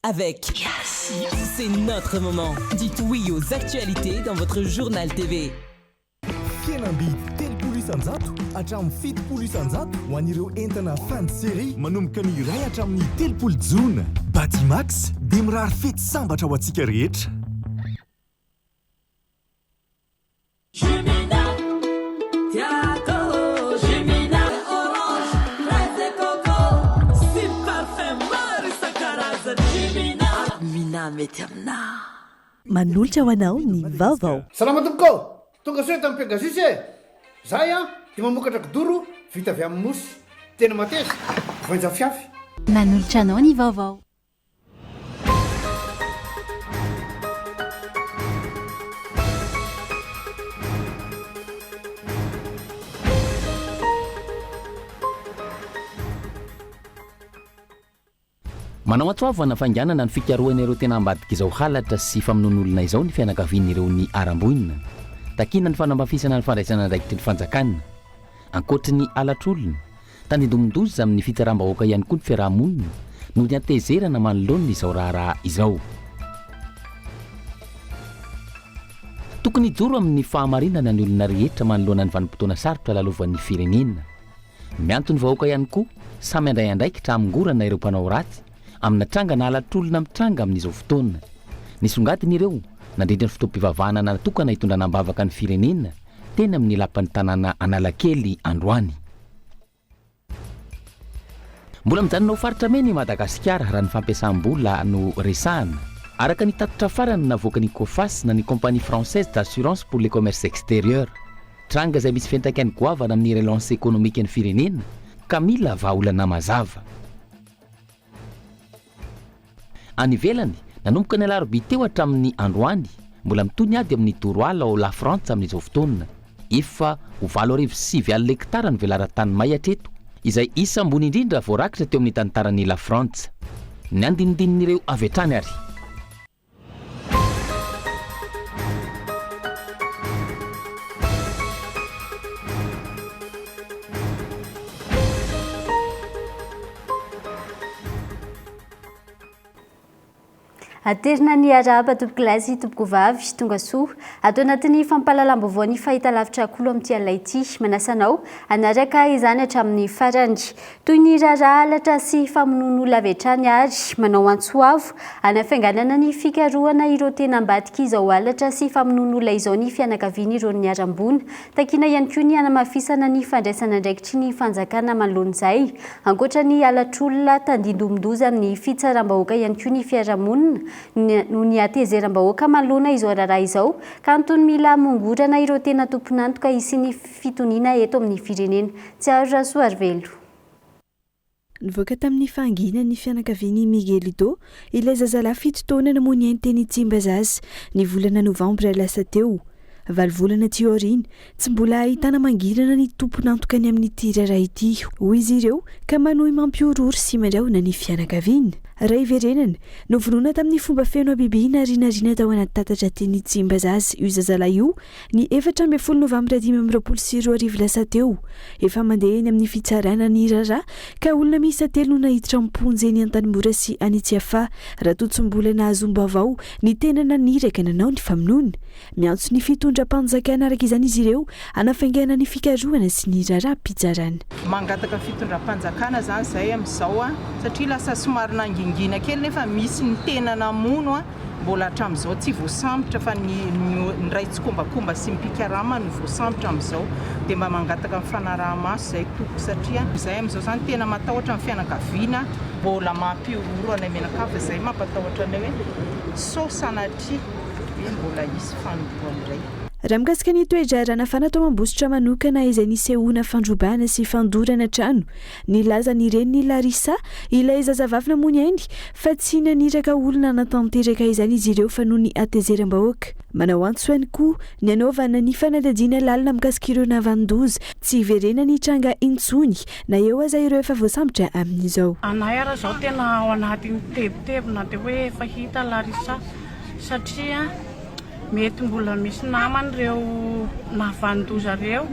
avec. C'est notre moment. Dites oui aux actualités dans votre journal TV. Fianambidy telopolo isanjato hatramin'ny fitopolo isanjato ho an'ireo entana fan série manomboka ny iray hatramin'ny telopolo jona. Batimax dia mirary fety sambatra ho antsika rehetra. Mety amina manolotra ho anao ny vaovao. Salama tompoko, tonga soe tamin'ny Pegasus e. Zahay dia mamokatra kidoro vita avy amin'ny mosy. Tena mateza, voanja fiafy. Manolotra anao ny vaovao. Manao atsoavana fanganana ny fikaroan'ireo tena ambadika izao halatra sy famonoan'olona izao ny fianakavian'ireo ny aram-bonina. Takina ny fanambafisana ny fandraisana andraikitry ny fanjakana. Ankoatry ny alatr'olona, tandindomondoza amin'ny fitaram-bahoaka ihany koa ny fiarahamonina no ny atezerana manoloana izao raharaha izao. Tokony hijoro amin'ny fahamarinana ny olona rehetra manoloana ny vanim-potoana sarotra lalovan'ny firenena. Mianto ny vahoaka ihany koa samy andray andraikitra amingorana ireo mpanao ratsy amina tranga na alatr'olona mitranga amin'izao fotoana. Nisongadiny ireo nandrindra ny fotoam-pivavahana natokana hitondrana ambavaka ny firenena teny amin'ny lapan'ny tanàna Analakely androany. Mbola mijanona ho faritra mena i Madagasikara raha ny fampiasam-bola no resahana. Araka ny tatitra farany navoaka ny COFAS na ny compagnie française d'assurance pour le commerce extérieur. Tranga izay misy fiantraikany goavana amin'ny relance économique ny firenena ka mila vahaolana mazava. Any ivelany nanomboka ny alarobia teo hatramin'ny androany mbola mitony ady amin'ny toroala ao la Frantsa amin'izao fotoana. Efa ho 8,7 hektara ny velaran-tany may hatreto izay isa ambony indrindra voarakitra teo amin'ny tantaran'ny la Frantsa. Ny andinindin'ireo avy hatrany ary. Aterina ny araba tompoko lazy tompoko vavy tonga soa atao anatin'ny fampahalalam-baovao ny fahitalavitra akolo amin'ity alaity manasanao anaraka izany hatramin'ny farany toy ny raharaha alatra sy famonoan'olona avy hatrany ary manao antsoavo anafianganana ny fikarohana ireo tena ambadika izao alatra sy famonoan'olona izao ny fianakaviany ireo ny arambony takina ihany koa ny anamafisana ny fandraisana andraikitry ny fanjakana manoloana izay ankoatra ny alatr'olona tandindomondoza amin'ny fitsaram-bahoaka ihany koa ny fiarahamonina no ny atezeram-bahoaka malona izao raharaha izao ka antony mila mongorana ireo tena tomponantoka isy fitoniana eto amin'ny firenena. Tsiaro Rasoa Arvelo. Nivoaka tamin'ny fangina ny fianakaviany Miguelito ilay zazalahy 7 taona namony ny teny Tsimbazazy ny volana novambra lasa teo. 9 volana tiorin tsy mbola ahitana mangirana ny tomponantokany amin'ny raharaha ity hoy izy ireo ka manohy mampiorory sy mandraona ny fianakaviany. Ray verenana novonoina tamin'ny fomba feno abibiana rinarina tao anaty tatatra teny Tsimbazazy io zazalahy io ny 14 novambra 2022 lasa teo. Efa mandeha eny amin'ny fitsarana ny raharaha ka olona miisa 3 no nahiditra amponjy eny Antanimora sy any Tsiafa raha totsombola nahazombavao ny tena naniraka nanao ny famonoana. Miantso ny fitondram-panjakana araka izany izy ireo anafaingana ny fikarohana sy ny raharaham-pitsarana. Mangataka fitondram-panjakana zany zay amin'izao satria lasa somary nangingina kely nefa misy ny tena namono mbola hatramin'izao tsy voasambotra fa ny ray tsikombakomba sy mipikarama no voasambotra amin'izao dia mba mangataka mifanaraha-maso zay toko satria izay amin'izao zany tena matahotra amin'ny fianakaviana mbola mampiororo anay menakava izay mampatahotra anay hoe sao sanatria mbola isy fanomboan'iray. Raha mikasika ny toedrarana fanatao ambositra manokana izay nisehoana fandrobana sy fandorana trano nilaza nireny ny Larissa ilay zazavavy namony ainy fa tsy naniraka olona natanteraka izany izy ireo fa noho ny atezeram-bahoaka. Manao antso ihany koa ny anaovana ny fanadadiana lalina mikasika ireo navandoza tsy hiverena ny tranga intsony na eo aza ireo efa voasambotra amin'izao. Anay ara zao tena ao anatin'ny tebotebona dia hoe efa hita Larissa satria mety mbola misy namany ireo navandoza ireo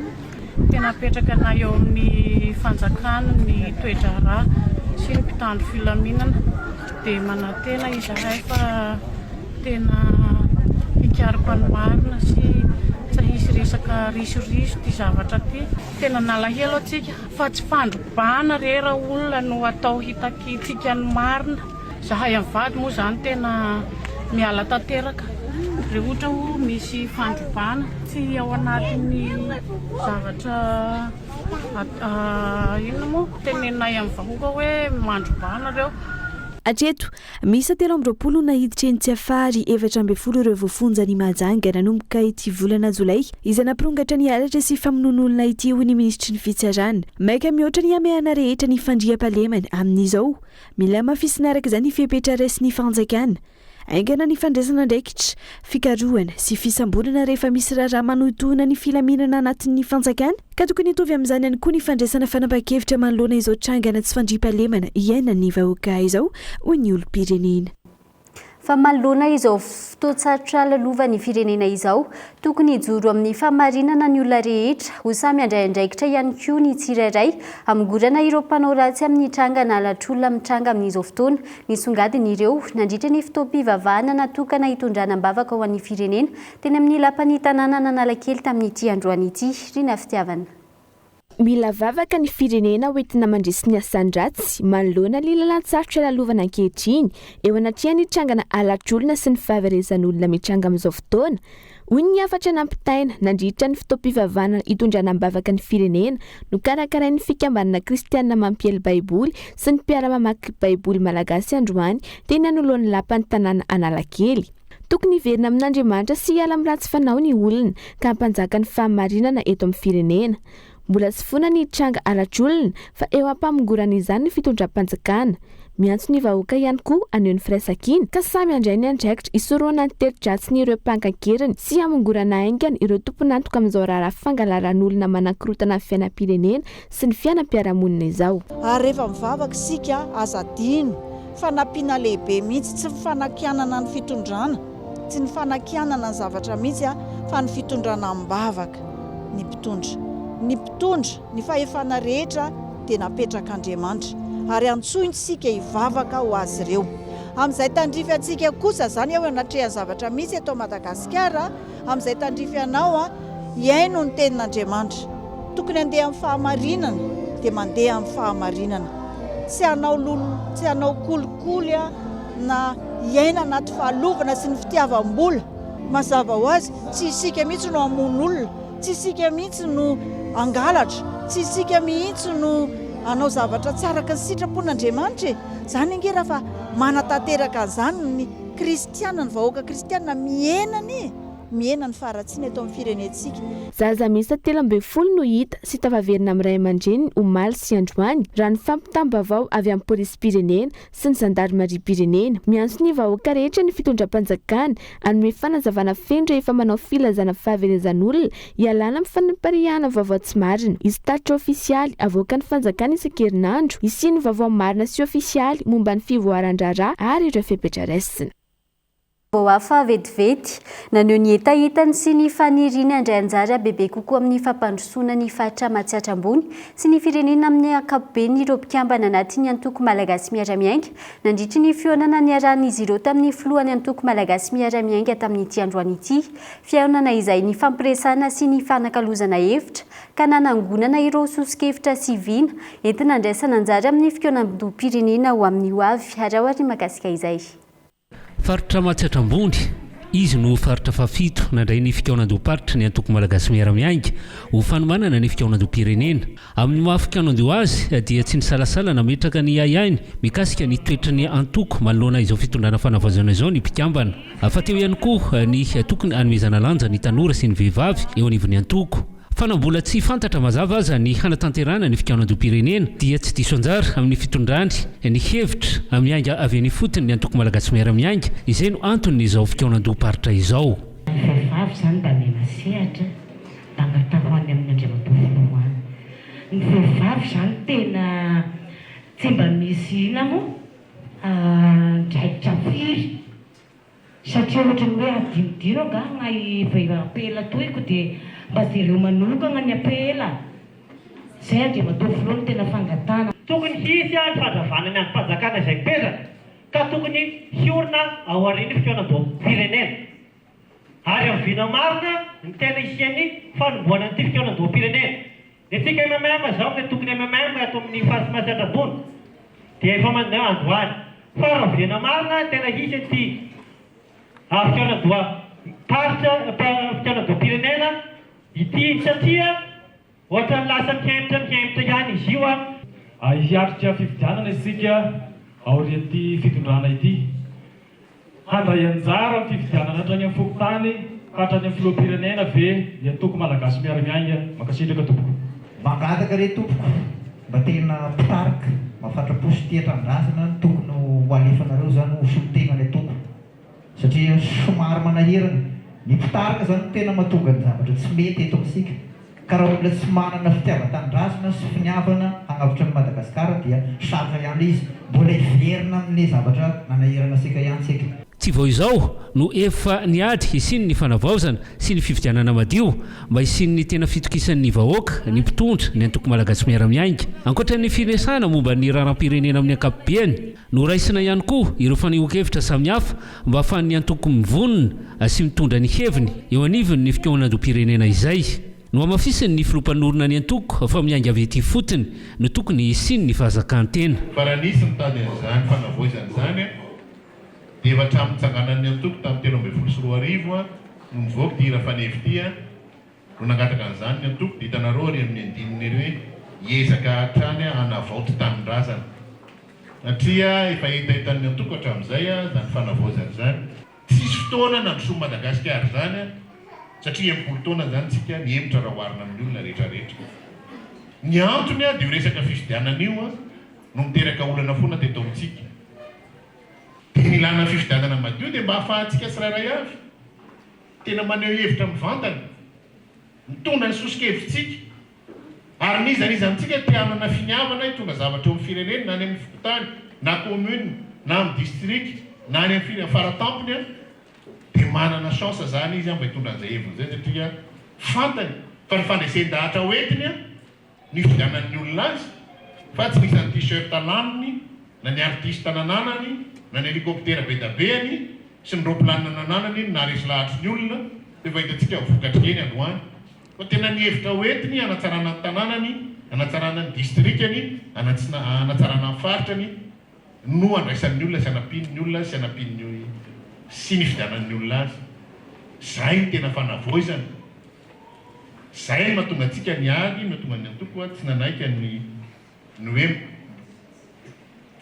tena petraka na eo amin'ny fanjakana ny toedrarà sy ny mpitandro filaminana dia manantena izahay fa tena ikariko any marina sy tsy hisy resaka risoriso ty zavatra ty tena nalahelo atsika fa tsy fandrobana re raha olona no atao hitakitsika ny marina zahay amin'ny vady moa zany tena miala tanteraka re ohatra ho misy fandrobana tsy ao anatin'ny zavatra inona moa tenenay amin'ny vahoaka hoe mandrobana reo. Atreto misy 720 nahiditra eny tsy afary 12 ireo voafonja ny Mahajanga nanomboka ity volana Jolay izay nampirongatra ny alatra sy famonon'olona ity ho ny ministry ny fitsarana maika mihoatra ny amehana rehetra ny fandriam-pahalemana amin'izao mila mafisina araka izany ny fepetra sy ny fanjakana aingana ny fandraisana ndraikitra fikarohana sy fisambonana rehefa misy raha manotoana ny filaminana anatin'ny fanjakana ka tokony hitovy amin'izany ihany koa ny fandraisana fanapa-kevitra manoloana izao trangana tsy fandriam-pahalemana iaina ny vahoaka izao hoy ny olom-pirenena. Fa manoloana izao fotoan-tsarotra lalovan'ny firenena izao tokony hijoro amin'ny famarinana ny olona rehetra ho samy andraindraikitra ihany koa ny tsirairay amingorana ireo mpanao ratsy amin'ny trangana alatr'olona mitranga amin'izao fotoana ny songadiny ireo nandritra ny fotoam-pivavahana natokana hitondrana mbavaka ho an'ny firenena teny amin'ny lapan'ny tanàna Analakely tamin'ity androany ity rina fitiavana. Mila vavaka ny firenena hoentina mandresy ny asan-dratsy manoloana ny lalan-tsarotra lalovana ankehitriny eo anatrehany trangana alatr'olona sy ny fahaverezan'olona mitranga amin'izao fotoana hoy ny afatra nampitaina nandritra ny fotoam-pivavahana hitondrana mbavaka ny firenena no karakarain'ny fikambanana kristianina mampiely baiboly sy ny mpiara-mamaky baiboly malagasy androany teny anoloan'ny lapan'ny tanàna Analakely. Tokony hiverina amin'Andriamanitra sy hiala amin'ny ratsy fanao ny olona ka hampanjaka ny fahamarinana eto amin'ny firenena. Mbola tsy fona ny tranga alatr'olona fa eo ampamongorana izany ny fitondram-panjakana. Miantso ny vahoaka ihany koa aneo ny firaisan-kina ka samy andray ny andraikitra isoroana ny teri-dratsy ny ireo mpankakeriny sy amongorana aingana ireo tompon'antoka amin'izao raharaha fangalaran'olona manankorotana ny fiainam-pirenena sy ny fiainam-piarahamonina izao. Ary rehefa mivavaka isika azadino fanampiana lehibe mihitsy tsy fanakianana ny fitondrana tsy ny fanakianana ny zavatra mihitsy fa ny fitondrana mbavaka ny mpitondra. Ny mpitondra ny fahefana rehetra dia napetrak'Andriamanitra ary antsointsika hivavaka ho azy ireo. Amin'izay tandrify antsika kosa zany eo anatrehan'ny zavatra misy eto Madagasikara, amin'izay tandrify anao hiaino ny tenin'Andriamanitra. Tokony handeha amin'ny fahamarinana dia mandeha amin'ny fahamarinana. Tsy hanao lolo, tsy hanao kolikoly na hiaina anaty fahalovana sy ny fitiavam-bola. Mazava ho azy tsy isika mihitsy no hamono olona, tsy isika mihitsy no angalatra, tsy isika mihitsy no anao zavatra tsaraka ny sitrapon'Andriamanitra. Zany angera fa manatanteraka an'izany ny kristianina, ny vahoaka kristianina miena ny faharatsiana eto amin'ny firenentsika. Zaza miisa 13 no hita sy tafaverina amin'ny ray aman-dreny omaly sy androany raha ny fampitambavao avy amin'ny polisy-pirenena sy ny zandarmaria-pirenena. Miantso ny vahoaka rehetra ny fitondram-panjakana anome fanazavana feno rehefa manao filazana fahaverezan'olona hialana amin'ny fanampariahana vaovao tsy marina. Izy taritra ofisialy avoaka ny fanjakana isan-kerinandro isiny vaovao marina sy ofisialy momba ny fivoaran-draharaha ary ireo fepetra raisina. Hafa vetivety naneho ny hetahitany sy ny faniriana indray anjara bebe kokoa amin'ny fampandrosoana ny fatra matsiatra ambony sy ny firenena amin'ny ankapobeny ireo mpikambana anatin'ny antoko malagasy miara-miainga nandritra ny fionana niarahan'izy ireo tamin'ny filohan'ny antoko malagasy miara-miainga tamin'ity androany ity, fihaonana izay ny fampiresana sy ny fanakalozana hevitra ka nanangonana ireo sosokevitra sy viana entina andraisana anjara amin'ny fionam-pirenena ho amin'ny ho avy arahoary makasika izay. Faritra matsiatra ambony izy no faritra fafito nandray ny fikaonan-doparitra ny antoko malagasy miara-miainga ho fanomanana ny fikaonan-do-pirenena. Amin'ny maha-fikaonan-do azy dia tsy ny salasala nametraka ny aiainy mikasika ny toetra ny antoko manoloana izao fitondrana fanavazana izao ny mpikambana. Fa teo ihany koa ny tokony hanomezana lanja ny tanora sy ny vehivavy eo anivon'ny antoko. Fa na mbola tsy fantatra mazava aza ny hanatanterana ny fikaonan-do-pirenena dia tsy diso anjara amin'ny fitondrany ny hevitra miainga avy any fotony ny antoko malagasy miara-miainga izay no antony izao fikaonan-do-paritra izao. Vehivavy zany mba mena sehatra mba angatahany amin'ny andriamatovoany. Ny vehivavy zany tena tsy mba misy ina moa draikitra firy satria ohatra ny hoe adinodino angahagna vehivapela toiko dia mba zareo manokana ny apela zay andriamatovoany tena fangatana. Tokony hisy fazavana ny antom-panjakana izay mipetraka ka tokony hiorina ao aorian'ny fitoenan-doam-pirenena ary amin'ny vina marina ny tena isian'ny fanomboana an'ity fitoenan-doam-pirenena. Dia tsika mamama zao dia tokony mamama ato amin'ny fasimasatra ambony dia efa mandeha androany fa raha vina marina tena hisy ty fitoenan-doam-pirenena ity satria ohatra ny lasa mihaimitra ihany izy io hiatrika fifidianana isika aorian'ity fitondrana ity handray anjara ny fifidianana hatrany amin'ny fokotany hatrany amin'ny filoham-pirenena ve dia toko malagasy miara-miainga makasitraka tompoko mangataka re tompoko mba tena pitarika mafatra-posy teatran-drazana tokony ho alefanareo zany ho solotena le toko satria somary manahirana ny pitarika zany tena mahatonga ny zavatra tsy mety eto amintsika ka raha olona tsy manana fitiavan-tanindrazana sy finiavana hagnavitra ny Madagasikara dia sarotra ihany izy mbola iverina amin'ny zavatra nanahirana sika ihany sika. Tsy vao izao no efa niady hisiny ny fanavaozana sy ny fifidianana madio mba hisiny ny tena fitokisan'ny vahoaka ny mpitondra ny antoko malagasy miara-miainga ankoatra ny firesana momba ny raharam-pirenena amin'ny ankapobeny no raisina ihany koa ireo fanehoan-kevitra samihafa mba ahafahan'ny antoko mivonona sy mitondra ny heviny eo anivony ny fitohanandoam-pirenena izay no amafisiny ny filompanorona ny antoko fa miainga avy ety fotony no tokony hisiny ny fahazakantena. Fa raha nisy mitady an'izany fanavoizana izany dia efa hatramin'ny tsanganan'ny antoko tamin'ny 13 no nivoaka ty rafanevy ty no nangataka an'izany ny antoko dia hitanareo ary amin'ny andininy hoe hiezaka hatrany hanavaotra tanindrazana satria efa hitahitan'ny antoko hatramin'izay zany fanavoizana izany tsisy fotoana nandrosoa Madagasikara zany satria mpolo-taona zany tsika mihemitra raha oharina amin'ny olona rehetrarehetra. Ny antony dia io resaka fifidianana io no miteraka olana foana teto amintsika. Dia ny ilana fifidianana madio dia mba hahafahantsika tsirairay avy tena maneho hevitra mivantana mitondra ny sosokevitsika ary nizaniza amintsika te hanana finiavana hitondra zavatra eo amin'ny firenena na any amin'ny fokotany na commune na amin'ny district na any amin'ny faratampony dia manana chance zany izy mba hitondra an'izay heviny zay satria fantany fa ny fandresendahatra hoentiny ny fifidianan'ny olona azy fa tsy misy ny t-shirt laniny na ny artiste nananany na ny hélicoptère be da beany sy ny roplanina nananany na resy lahatry ny olona dia efa hitantsika vokatra eny androany fa tena ny hevitra hoentiny hanatsarana ny tanànany hanatsarana ny districtany hanatsarana ny faritrany no andraisan'ny olona sy hanapin'ny olona sy hanapin'ny sy ny fidianan'ny olona azy. Zay ny tena fanavoizana zay ny mahatonga antsika niady mahatonga ny antoko tsy nanaika ny hoe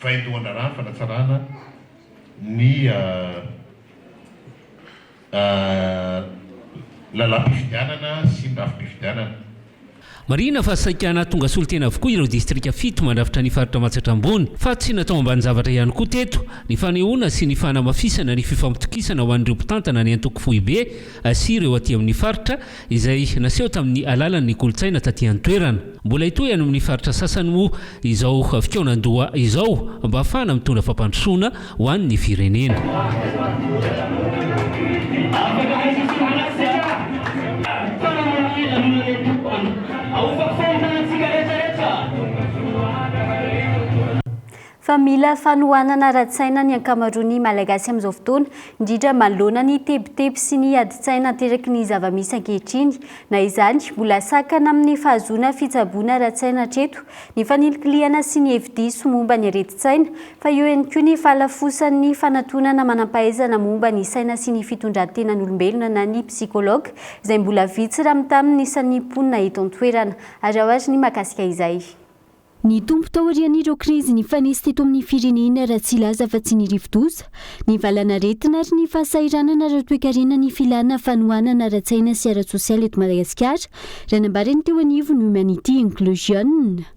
fahindohana rano fanatsarana ny lalam-pifidianana sy ny rafim-pifidianana. Marina fa saikana tonga solotena avokoa ireo distrika 7 mandrafitra ny faritra Matsatra ambony fa tsy natao ambany zavatra ihany koa teto ny fanehoana sy ny fanamafisana ny fifampitokisana ho an'ireo mpitantana ny antoko fohibe sy ireo aty amin'ny faritra izay naseho tamin'ny alalan'ny kolotsaina taty an-toerana. Mbola hitoy any amin'ny faritra sasany moa izao fitohanan-doha izao mba ahafahana mitondra fampandrosoana ho an'ny firenena. Fa mila fanohanana ara-tsaina ny ankamaroany malagasy amin'izao fotoana indrindra manoloana ny tebotebo sy ny adi-tsaina ateraky ny zava-misy ankehitriny na izany mbola sakana amin'ny fahazoana fitsaboana ara-tsaina hatreto ny fanilikiliana sy ny hevi-diso momba ny areti-tsaina fa eo ihany koa ny fahalafosan'ny fanatonana manam-pahaizana momba ny saina sy ny fitondran-tenan'olombelona na ny psikologa izay mbola vitsy raha mitamin'ny isan'ny mponina eto an-toerana azahoary ny makasika izay. Ny tompo tao arian'ireo krizy ny fanesy teto amin'ny firenena raha tsy laza fa tsy ny rivo-doza ny valana retina ary ny fahasairanana ara-toe-karena ny filana fanohanana ara-tsaina sy ara-tsosialy eto Madagasikara raha nambarany teo anivo ny Humanity Inclusion.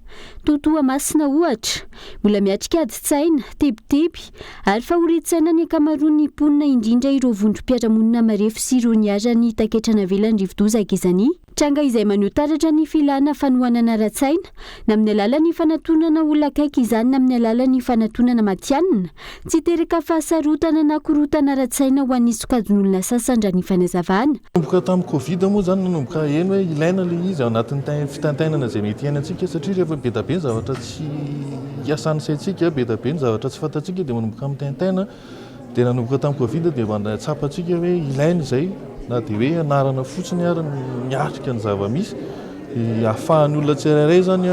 Totoa masina ohatra mbola miatrika adi-tsaina teboteby ary fahoretsaina ny ankamaroan'ny mponina indrindra ireo vondrom-piaramonina marefo sy ireo niara ny taketrana velan'ny rivo-doza akizany tranga izay maneho taratra ny filana fanohanana ara-tsaina na amin'ny alalan'ny fanatonana olona akaiky izany na amin'ny alalan'ny fanatonana matianina tsy teraka fahasarotana na korotana ara-tsaina ho an'ny sokajin'olona sasany raha ny fanazavana. Nanomboka tamin'ny Covid moa zany nanomboka eny hoe ilaina le izy ao anatin'ny fitantainana izay mety iainantsika satria rehefa be da be zavatra tsy iasany saintsika be da be ny zavatra tsy fantatsika dia manomboka amin'ny tentaina dia nanomboka tamin'ny covid dia mba tsapatsika hoe ilaina izay na dia hoe anarana fotsiny ary miatrika ny zava-misy ahafahan'ny olona tsirairay zany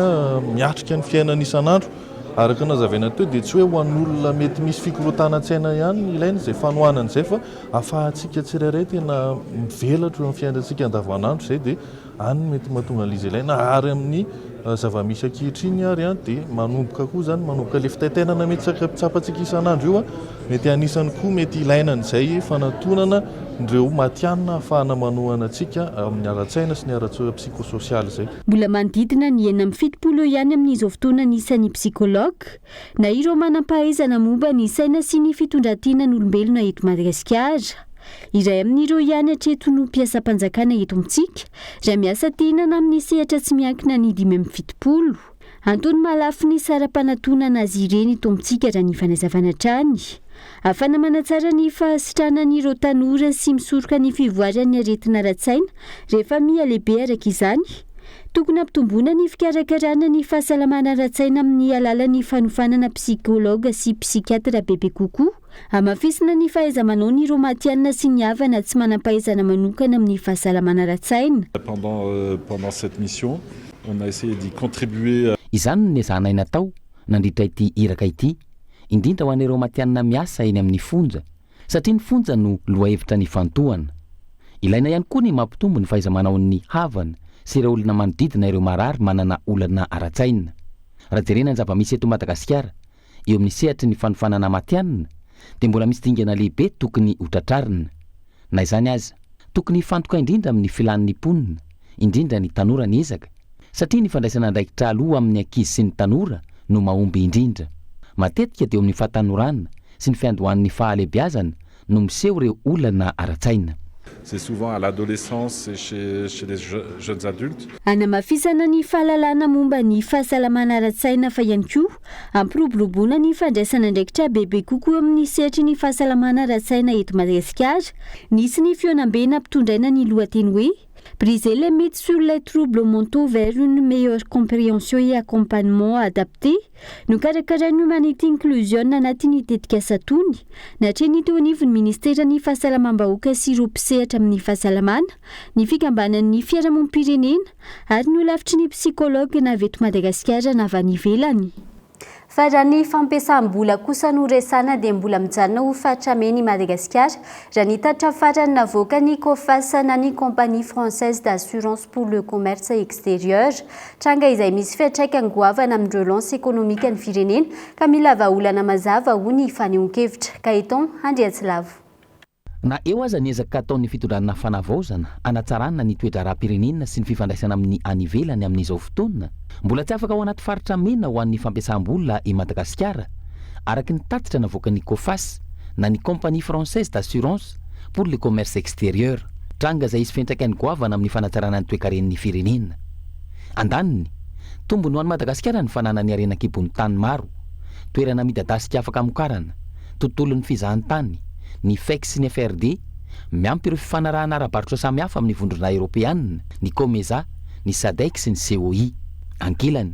miatrika ny fiainana isan'andro araka nazavaina teo dia tsy hoe ho an'olona mety misy fikorontana-tsaina ihany ilaina izay fanohanana izay fa ahafahantsika tsirairay tena mivelatra amin'ny fiainantsika andavanandro izay dia any mety mahatonga an'izy ilaina ary amin'ny zava-misy ankehitriny ary dia manomboka koa zany manomboka le fitaitainana mety tsapatsika isan'andro io mety anisany koa mety ilainan'izay fanatonana ireo matianina ahafahana manohana antsika amin'ny ara-tsaina sy ny ara-psikososialy izay. Mbola manodidina ny 70 ihany amin'izao fotoana ny isan'ny psikologa na ireo manam-pahaizana momba ny saina sy ny fitondrantiana ny olombelona eto Madagasikara. Iray amin'ireo ihany hatreto no mpiasam-panjakana eto amintsika raha miasa tinana amin'ny sehatra tsy miankina ny 570. Antony malafy ny sara-panatonana azy ireny eto amintsika raha ny fanazavana trany. Afana manatsara ny fahasitranan'ireo tanora sy misoroka ny fivoaran'ny aretina ara-tsaina rehefa miha lehibe araka izany. Tokony ampitomboana ny fikarakarana ny fahasalamana ara-tsaina amin'ny alalan'ny fanofanana psikologa sy psikiatra bebe kokoa. Amafisina ny fahaiza-manao ny ireo matianina sy ny havana tsy manam-pahaizana manokana amin'ny fahasalamana ara-tsaina. Pendant cette mission, on a essayé d'y contribuer. Izany ny ezahana natao nandritra ity iraka ity, indrindra ho an'ireo matianina miasa eny amin'ny fonja, satria ny fonja no loahevitra ny fantohana. Ilaina ihany koa ny mampitombo ny fahaiza-manaon'ny havana sy ireo olona manodidina ireo marary manana olana ara-tsaina. Raha jerena ny zava-misy eto Madagasikara eo amin'ny sehatra ny fanofanana matianina dia mbola misy dingana lehibe tokony hotratrarina. Na izany aza, tokony fantoka indrindra amin'ny filan'ny mponina, indrindra ny tanora ny ezaka, satria ny fandraisana andraikitra aloha amin'ny ankizy sy ny tanora no mahomby indrindra. Matetika dia eo amin'ny fahatanorana sy ny fiandohan'ny fahalehibiazana no miseho ireo olana ara-tsaina. C'est souvent à l'adolescence et chez les jeunes adultes. Anamafisana ny fahalalana momba ny fahasalamana ara-tsaina fa ihany koa ampiroboroboana ny fandraisana andraikitra bebe kokoa amin'ny sehatry ny fahasalamana ara-tsaina eto Madagasikara. Nisy ny fionambena ampitondraina ny lohateny hoe briser les mythes sur les troubles mentaux vers une meilleure compréhension et accompagnement adapté. Nokarakarain'ny Humanity Inclusion anatin'ny tetika Satony natreny teo anivon'ny ministeran'ny fahasalamam-bahoaka sy ireo mpisehatra amin'ny fahasalamana ny fikambanan'ny fiarahamonim-pirenena ary ny lavitry ny psikologa na avy eto Madagasikara na avy any ivelany. Fa raha ny fampiasam-bola kosa no resana dia mbola mijanona ho fahatrameny Madagasikara raha ny tatra farany navoaka ny COFAS na ny Compagnie Française d'Assurance pour le Commerce Extérieur. Tranga izay misy fiantraikany goavana amin'ny relance économique ny firenena ka mila vahaolana mazava ho ny fanehoan-kevitra. Kahiton Andriatsilavo. Na eo aza niezaka ataon'ny fitondranana fanavaozana anatsarana ny toetra ara-pirenena sy ny fifandraisana amin'ny anivelany amin'izao fotoana, mbola tsy afaka ao anaty faritra mena ho an'ny fampiasam-bola i Madagasikara araky ny tatitra navoaka ny COFAS na ny Compagnie Française d'Assurance pour le Commerce Extérieur. Tranga izay isy fiantraikany goavana amin'ny fanatsarana ny toe-karen'ny firenena. Andaniny, tombony ho an'ny Madagasikara ny fananany arenan-kibon'ny tany maro, toerana midadasika afaka amokarana, tontolon'ny fizahantany, ny FEC sy ny FRD, miampy ireo fifanarahana ara-barotra samihafa amin'ny vondrona Europeanina, ny COMESA, ny SADC sy ny COI. Ankilany,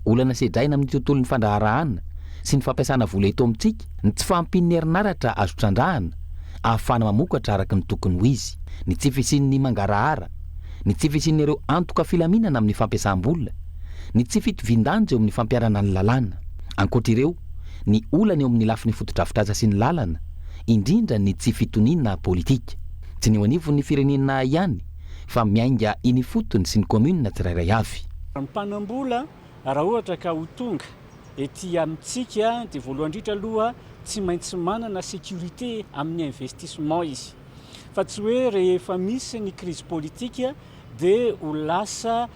olana sedraina amin'ny tontolon'ny fandraharahana sy ny fampiasana vola eto amintsika, ny tsy fahampian'ny herinaratra azo trandrahana, ahafana mamokatra araka ny tokony ho izy, ny tsy fisian'ny mangarahara, ny tsy fisian'ireo antoka filaminana amin'ny fampiasam-bola, ny tsy fitovian-danja eo amin'ny fampiarana ny lalàna. Ankoatr'ireo, ny olana eo amin'ny lafin'ny fotodrafitrasa sy ny lalana, indrindra ny tsy fitoniana politika. Tsy ny anivon'ny firenena ihany, fa miainga iny fotony sy ny commune tsirairay avy. Ny mpanambola raha ohatra ka ho tonga ety amintsika dia voalohany indrindra aloha tsy maintsy manana sécurité amin'ny investissement izy. Fa tsy hoe rehefa misy ny crise politika dia ho lasa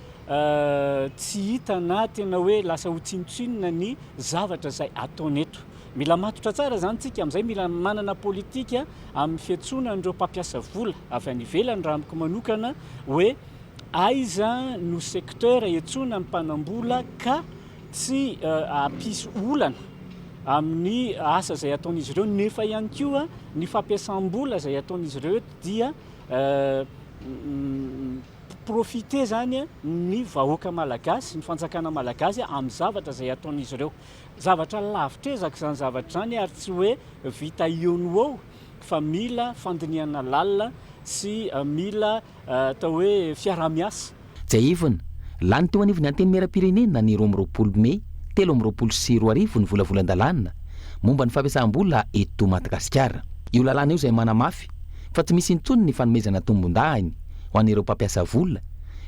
tsy hita na tena hoe lasa ho tsinotsinona ny zavatra izay ataony eto. Mila matotra tsara zany tsika amin'izay mila manana politika amin'ny fiantsonan'ireo mpampiasa vola avy any ivelany raha amiko manokana hoe aiza no secteur iantsona amin'ny mpanambola ka tsy ampisy olana amin'ny asa izay ataon'izy ireo nefa ihany koa ny fampiasam-bola izay ataon'izy ireo dia maprofite zany ny vahoaka malagasy ny fanjakana malagasy amin'ny zavatra zay ataon'izy ireo zavatra lavitra ezaka zany zavatra zany ary tsy hoe vita iono fa mila fandiniana lalina sy mila atao hoe fiaramiasa jaivona lany teo anivony anteny miara-pirenena ny 20 Mey 2024 ny volavolan-dalanina momba ny fampiasam-bola eto Madagasikara. Io lalàna io zay manamafy fa tsy misy intsony ny fanomezana tombon-dahiny ho an'ireo mpampiasa vola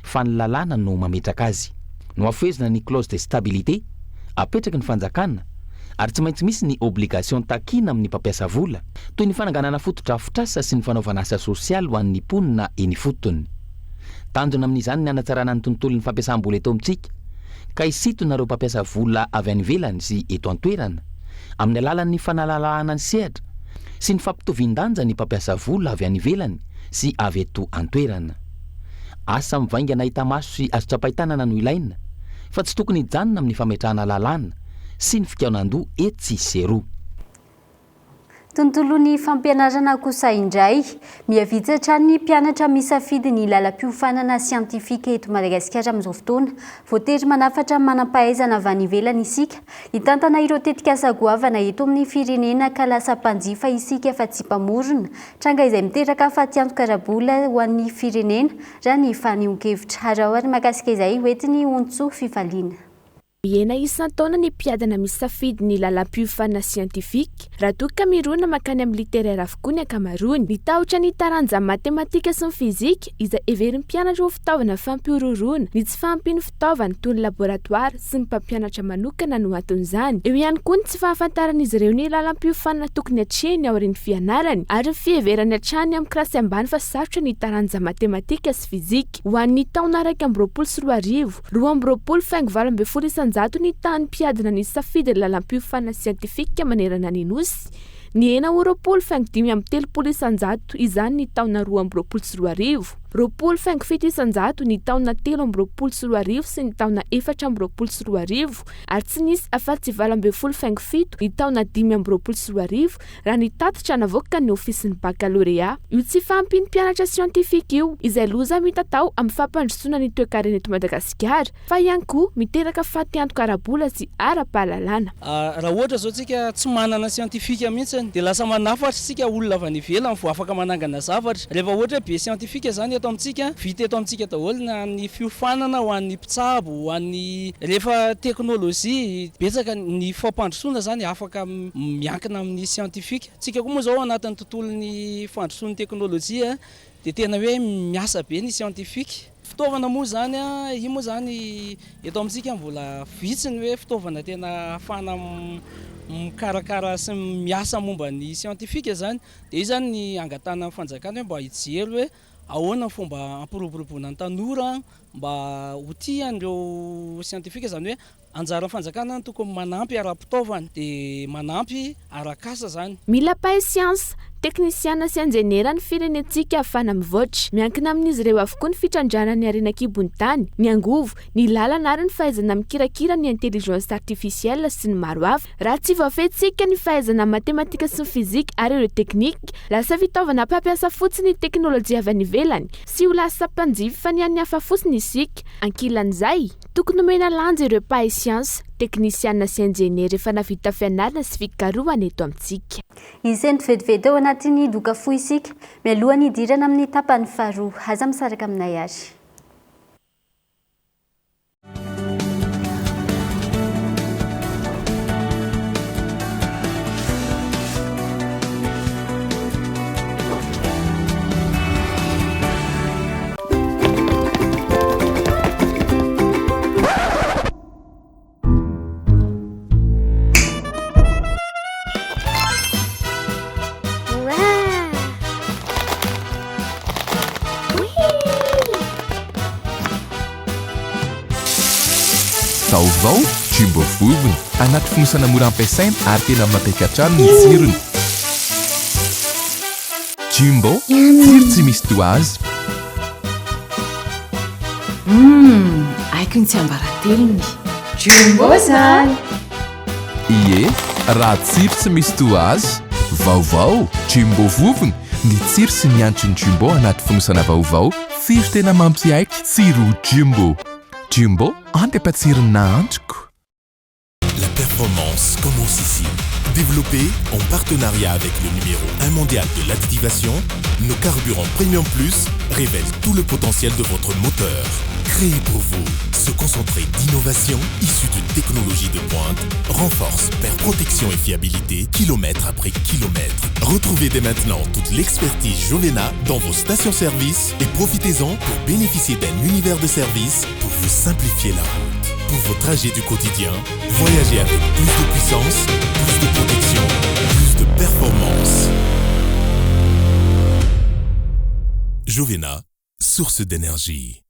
fa ny lalàna no mametraka azy. No afezina ny clause de stabilité apetraky ny fanjakana ary tsy maintsy misy ny obligation takina amin'ny mpampiasa vola toy ny fananganana fototra afotrasa sy ny fanaovana asa sosialy ho an'ny mponina eny fotony. Tanjona amin'izany ny anatsarana ny tontolon'ny fampiasam-bola eto amintsika ka isitonareo mpampiasa vola avy any ivelany sy eto an-toerana amin'ny alalan'ny fanalalahana ny sehatra sy ny fampitovian-danja ny mpampiasa vola avy any ivelany sy avy eto an-toerana. Asa mivaingana hita maso sy azo tsapahitanana no ilaina fa tsy tokony hijanona amin'ny fametrahana lalàna sy ny fikaonandoha etsy sy eroa. Tontolon'ny fampianarana kosa indray miavitsatra ny mpianatra misafidy ny lalam-piofanana siantifika eto Madagasikara amin'izao fotoana voatery manafatra manam-pahaizana avy any ivelany isika hitantana ireo tetika sagoavana eto amin'ny firenena ka lasa mpanjifa isika fa tsy mpamorona tranga izay miteraka afaty anto-karabola ho an'ny firenena raha ny fanehoan-kevitra arahoany makasika izay hoentiny ontso fifaliana. Ena isan-taona ny mpiadana misafidy ny lalam-piofanana siantifika raha toa ka mirona makany amin'ny literaira avokoa ny ankamaroany mitahotra ny taranja matematika sy ny fizika izay everiny mpianatra ho fitaovana fampiororona ny tsy fahampiany fitaovana toy ny laboratoara sy ny mpampianatra manokana no anton'izany. Eo ihany koa ny tsy fahafantaran'izy ireo ny lalam-piofanana tokony hatrehany ao aorian'ny fianarany ary ny fieverany hatrany amin'ny kilasy ambany fa sarotra ny taranja matematika sy fizika ho an'ny taona 2024 220 zato ny tany mpiadana ny safidy lalam-piofanana siantifika manerana ny nosy ny 9,5 izany ny taona 2024 2,7 ny taona 2024 sy ny taona 2024 ary tsy nisy afatsy 2,7 ny taona 2024 raha ny tatitra navoaka ny ofisin'ny bakalorea. Io tsy fahampiny mpianatra siantifika io izay loza mitatao amin'ny fampandrosoana ny toe-karena eto Madagasikara fa ihany koa miteraka faty anto-karabola sy ara-pahalalana. Raha ohatra zao tsika tsy manana siantifika mihitsy dia lasa manafatra sika olona avy any ivelany vao afaka manangana zavatra. Rehefa ohatra be siantifika zany eto amintsika vita eto amintsika daholo na ny fiofanana ho an'ny mpitsabo ho an'ny rehefa teknôlôjia betsaka ny fampandrosoana zany afaka miankina amin'ny siantifika. Tsika koa moa zao anatin'ny tontolon'ny fandrosoan'ny teknôlôjia dia tena hoe miasa be ny siantifika. Fitaovana moa zany io moa zany eto amintsika mbola vitsiny hoe fitaovana tena ahafana mikarakara sy miasa momba ny siantifika zany dia io zany ny angatana fanjakana hoe mba hijery hoe ahoana fomba ampiroboroboana ny tanora mba ho tia an'ireo siantifika zany hoe anjara fanjakana tokony manampy ara-pitaovana dia manampy arak'asa zany. Mila pahay siansa teknisiana sy anjenera ny firenentsika ahafana mivoatra miankina amin'izy ireo avokoa ny fitrandrana ny arenakibony tany ny angovo ny lalana ary ny fahaizana mikirakira ny intelligence artificielle sy ny maro hafa. Raha tsy voafehitsika ny fahaizana matematika sy ny fizika ary ireo teknika lasa fitaovana mpampiasa fotsiny ny teknôlôjia avy any ivelany sy ho lasa mpanjifa fa ny an'ny hafa fotsiny isika. Ankilan'izay tokony omena lanja ireo pahay siansa teknisiana sy enjenery efa navita fianarana sy fikarohana eto amintsika. Isentry vetivety ao anatin'ny doka fohy isika mialohan'ny hidirana amin'ny tapany faharoa. Aza misaraka aminay ary. Taovao Jumbo vovony anaty fonosana mora ampiasaina ary tena mampiakatrano ny tsirony. Jumbo tsiro tsy misy toazy. Aiko ny tsy ambaratelony. Jumbo zany. Ie, raha tsiro tsy misy toazy vaovao jumbo vovony ny tsiry sy miantrony jumbo anaty fonosana vaovao firy tena mampiaiky tsiro jumbo jumbo antepatsiriny nahandroko. La performance commence ici. Développé en partenariat avec le numéro 1 mondial de l'additivation, nos carburants Premium Plus révèlent tout le potentiel de votre moteur. Créé pour vous, ce concentré d'innovation issu de technologies de pointe renforce par protection et fiabilité kilomètre après kilomètre. Retrouvez dès maintenant toute l'expertise Jovena dans vos stations-service et profitez-en pour bénéficier d'un univers de service pour vous simplifier la route. Pour vos trajets du quotidien, voyagez avec plus de puissance, plus de protection, plus de performance. Jovena, source d'énergie.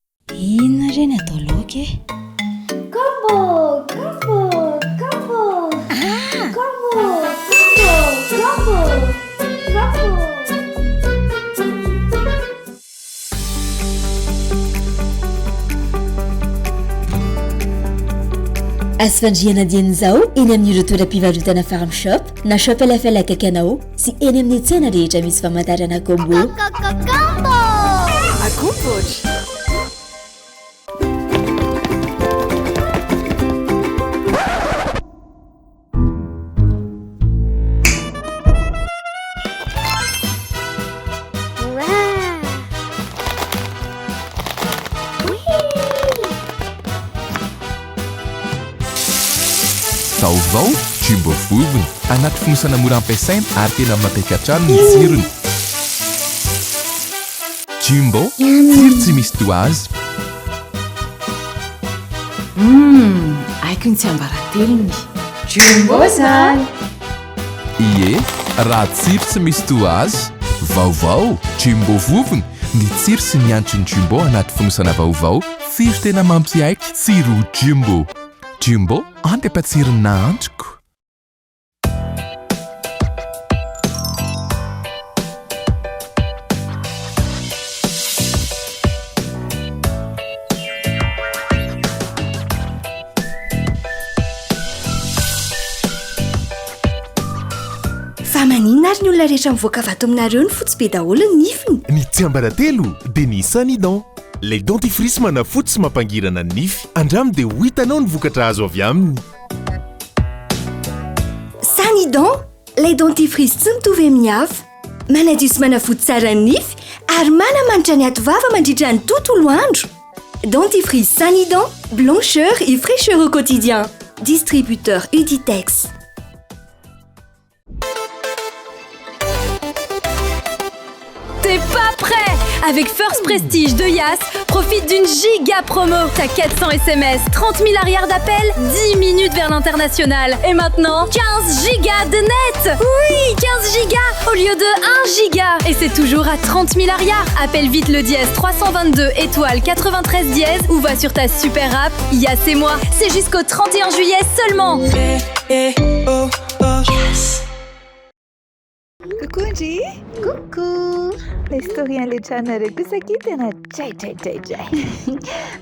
Combo, combo, combo. Ah. Combo, combo, combo, combo. Azo fandriana dian'izao eny amin'ireo toeram-pivarotana farm shop na shop LFL akaiky anao sy eny amin'ny tsena rehetra misy famantarana combo. Akombotra. Vaovao jumbo vovony anaty fonosana mora ampiasaina ary tena mampiaiky hatrany ny tsirony. Jumbo tsiro tsy misy toazy. Aiko ny tsy ambaratelony. Jumbo zany. Ie, raha tsiro tsy misy toazy. Vaovao jumbo vovony ny tsiro sy ny antrony jumbo anaty fonosana vaovao firy tena mampiaiky tsiro jumbo. Jumbo antepatsiriny nahandroko. Fa maninona ary ny olona rehetra mivoaka avy ato aminareo ny fotsy be daholo ny nifiny? Ny tsiambaratelo dia ny Sanidon. Les dentifrice manafoty sy mampangirana ny nify. Andramo dia ho hitanao ny vokatra azo avy aminy. Sanidon, les dentifrice tsy mitovy amin'ny hafa. Manadio sy manafoty tsara ny nify ary manamanitra ny atovava mandritra ny tontolo andro. Dentifrice Sanidon, blancheur et fraîcheur au quotidien. Distributeur Uditex. T'es pas prêt? Avec First Prestige de Yas, profite d'une giga promo. T'as 400 SMS, 30 000 arrières d'appel, 10 minutes vers l'international. Et maintenant, 15 gigas de net. Oui, 15 gigas au lieu de 1 giga. Et c'est toujours à 30 000 arrières. Appelle vite le dièse 322 étoile 93 dièse ou va sur ta super app Yas et moi. C'est jusqu'au 31 juillet seulement. Coucou Angie. Coucou. L'historien letrana kosaky tena jay.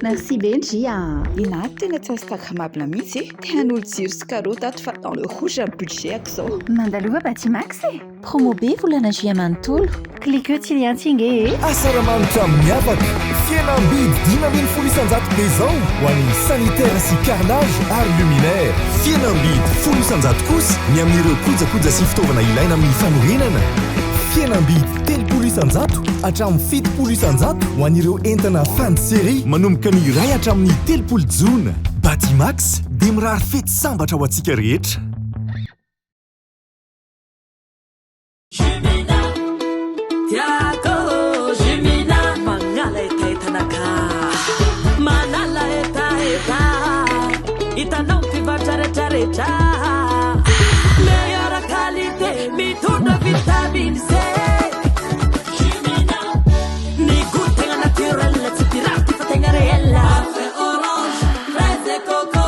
Merci Benjia. Ina tena tsy azo takamabla mihitsy. Tian'olo jiro sy karoty ato fa dans le rouge un budget zao. Mandalova Batimax promo be volana juillet manontolo. Cliqueo tiliantinge. Asaramanitra miavaka. Fihenam-bidy 5,000 isanjato be zao ho an'ny sanitaire sy carrelage ary luminaire. Fihenam-bidy 10 isanjato kosa ny amin'ireo kojakoja sy fitaovana ilaina amin'ny fanorenana. Fihenam-bidy 3,0 isanjato hatramin'ny 7,0 isanjato ho an'ireo entana fin de série manomboka ny iray hatramin'ny 3 jona. Batimax dia mirary fety sambatra ho antsika rehetra. Itanao mpivarotra rehetrarehetra meilleure qualité mitondra vitamine C. Ny goût tegna naturel tsy pirate fa tegna réel. Parfait orange, fraise et coco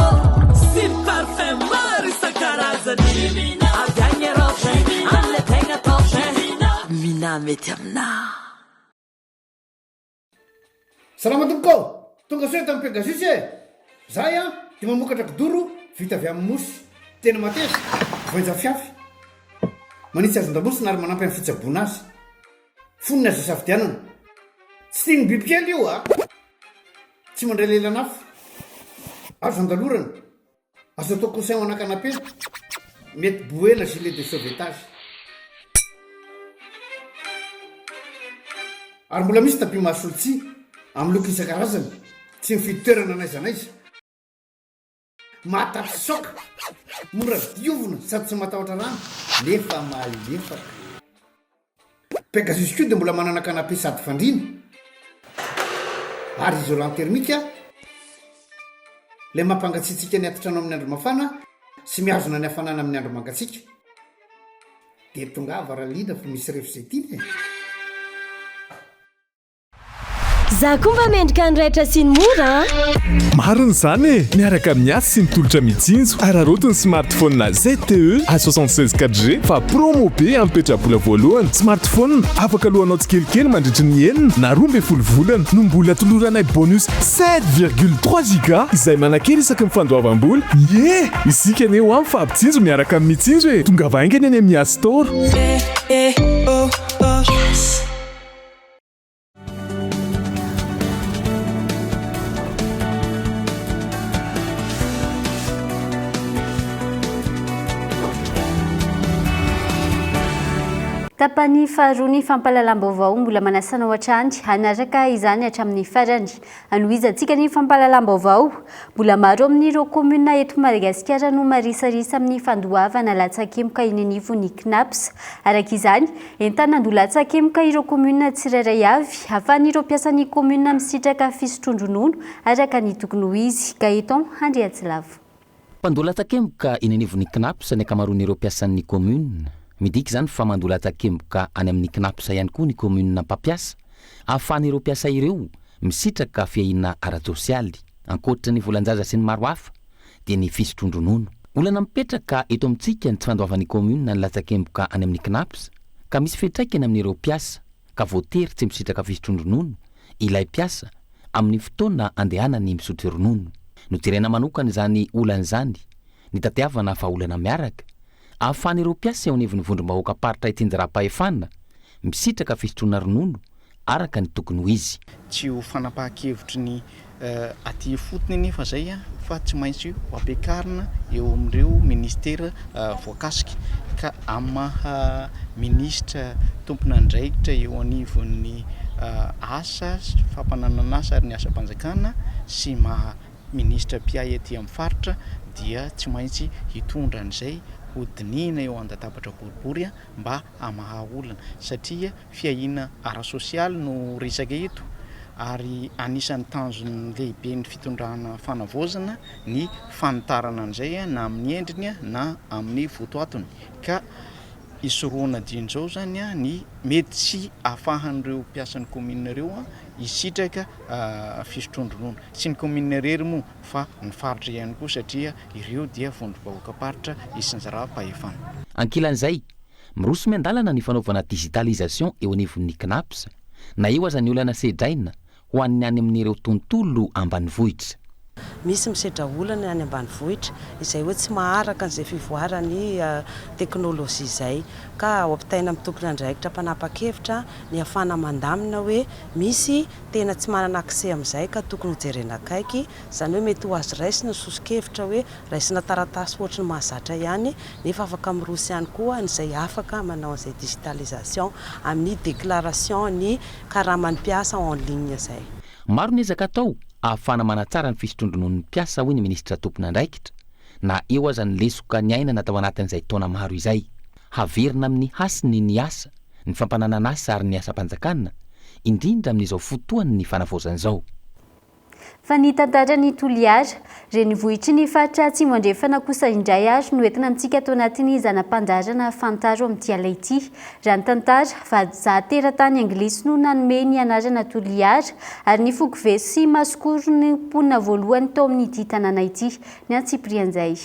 sy parfait maro isan-karazany. Avy agny roche amle tegna toshe mina mety aminà. Salama tompoko, tonga soa tamin'ny Pegasus e. Zay dia mamokatra kidoro vita avy amin'ny mosy tena mateza voenja fiafy. manitsy azon-damosina ary manampy amin'ny fitsaboana azy. Fonina azy safidianana. Tsy tiany bibikely io a. Tsy mandray lelanafo. Azo andalorana. Azo atao coussin ao ana-canapé. Mety boela gilet de sauvetage. Ary mbola misy tapis masolotsia amin'ny loko isan-karazany. Tsy mifidy toerana n'aiza n'aiza. Mahatapy soka. Mora diovina sady tsy matahotra rano. Nefa malefaka. Pegasus koa dia mbola manana canapé sady fandriana. Ary isolant thermique. Ilay mampangatsiatsika ny atitrano amin'ny andro mafana sy mihazona ny hafanana amin'ny andro mangatsiaka. Dia tonga varaliana fa misy refizetiana. Za koa mba mendrika ny raitra sy ny mora. Mariny izany e, miaraka amin'ny asa sy ny tolotra mitsinjo ararotiny smartphone na ZTE A76 4G fa promo be amin'ny petrabola voalohany. Smartphone afaka alohanao tsikelikely mandritry ny enina na 12 volana no mbola toloranay bonus 7,3 giga izay manakely isaky mifandoavam-bola. Ye, isika ane ho amin'ny fampitsinjo miaraka amin'ny mitsinjo e. Tonga vaingany any amin'ny App Store. Tapany faharoa ny fampahalalam-baovao mbola manasana ao an-trany hanaraka izany hatramin'ny farany. Anohizantsika ny fampahalalam-baovao mbola maro amin'ireo komuna eto Madagasikara no marisarisa amin'ny fandoavana latsakemoka eny anivon'ny CNAPS. Araka izany, entanandoha latsakemoka ireo komuna tsirairay avy ahafahan'ireo mpiasan'ny komuna misitraka fisotrondronono araka ny tokony ho izy. Gaeton Handriatsilavo. Mpandoha latsakemoka eny anivon'ny CNAPS ny ankamaroan'ireo mpiasan'ny komuna. Midika izany fa mandoha latsakemoka any amin'ny CNAPS ihany koa ny komuna mpampiasa ahafahan'ireo mpiasa ireo misitraka fiahiana ara-tsosialy ankoatra ny volanjaza sy ny maro hafa dia ny fisotrondronono. Olana mipetraka eto amintsika ny tsy fandoavan'ny komuna ny latsakemoka any amin'ny CNAPS ka misy fiantraikany amin'ireo mpiasa ka voatery tsy misitraka fisotrondronono ilay mpiasa amin'ny fotoana andehanany misotro ronono. Nojerena manokana izany olana izany ny tatiavana fa olana miaraka ahafahan'ireo mpiasa eo anivon'ny vondrom-bahoaka paritra Itsinjaram-pahefana misitraka fisotroana ronono araka ny tokony ho izy. Tsy ho fanapahan-kevitry ny aty fotony nefa zay fa tsy maintsy ho ampiakarina eo amin'ireo ministera voakasika ka amin'ny ministra tompona andraikitra eo anivon'ny asa fampananana asa ary ny asa-panjakana sy ministra mpiay aty amin'ny faritra dia tsy maintsy hitondra an'izay hodinina eo an-databatra boribory mba hamaha olana satria fiahiana ara-sosialy no resaka eto ary anisan'ny tanjony lehibe ny fitondrana fanavozana ny fanitarana an'izay na amin'ny endriny na amin'ny votoatony ka isoroana dian'izao zany ny mety tsy ahafahan'ireo mpiasan'ny komina ireo isitraka fisotrondronono sy ny komina rery moa fa ny faritra ihany koa satria ireo dia vondrom-bahoaka paritra Itsinjaram-pahefana. Ankilan'izay miroso miandalana ny fanaovana digitalisation eo anivon'ny CNAPS na eo aza ny olana sedraina ho an'ny any amin'ireo tontolo ambanivohitra. Misy misedra olana any ambanivohitra izay hoe tsy maharaka an'izay fivoarany teknôlôjia izay ka ampitaina amin'ny tompona andraikitra mpanapa-kevitra ny ahafahana mandamina hoe misy tena tsy manana accès amin'izay ka tokony ho jerena akaiky izany hoe mety ho azy raisina soso-kevitra hoe raisina taratasy ohatry ny mahazatra ihany nefa afaka mirosy ihany koa n'izay afaka manao an'izay digitalisation amin'ny déclaration ny karaman'ny mpiasa en ligne izay. Maro ny ezaka atao ahafana manatsara ny fisotrondronon'ny mpiasa hoy ny ministra tompona andraikitra na eo aza ny lesoka ny aina natao anatin'izay taona maro izay haverina amin'ny hasiny ny asa ny fampananana asa ary ny asa-panjakana indrindra amin'izao fotoany ny fanavozan'izao. Fa ny tantara ny toliara reny vohitry ny faritra atsimo andrefana kosa indray ary no entina amintsika tao anatin'ny zanam-pandarana fantaro amin'ity alay ity. Raha ny tantara va zahan-teratany anglisy no nanome ny anarana toliara ary ny fokovesy sy masikoro ny mponina voalohany tao amin'ity tanàna ity. Ny Antsiprian'izay.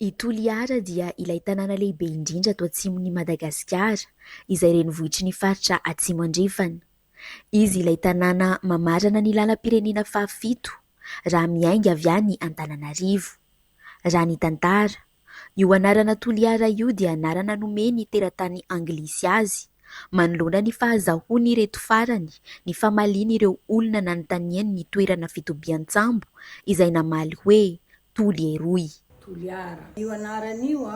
I Toliara dia ilay tanàna lehibe indrindra ato atsimon'ny Madagasikara izay reny vohitry ny faritra atsimo andrefana. Izy ilay tanàna mamarana ny lalam-pirenena fahafito raha miainga avy any Antananarivo. Raha ny tantara, io anarana toliara io dia anarana nomeny teratany anglisy azy manoloana ny fahazahoany ireto farany ny famaliana ireo olona nanontaniany ny toerana fitobian-tsambo izay namaly hoe toly eroy. Toliara io anarana io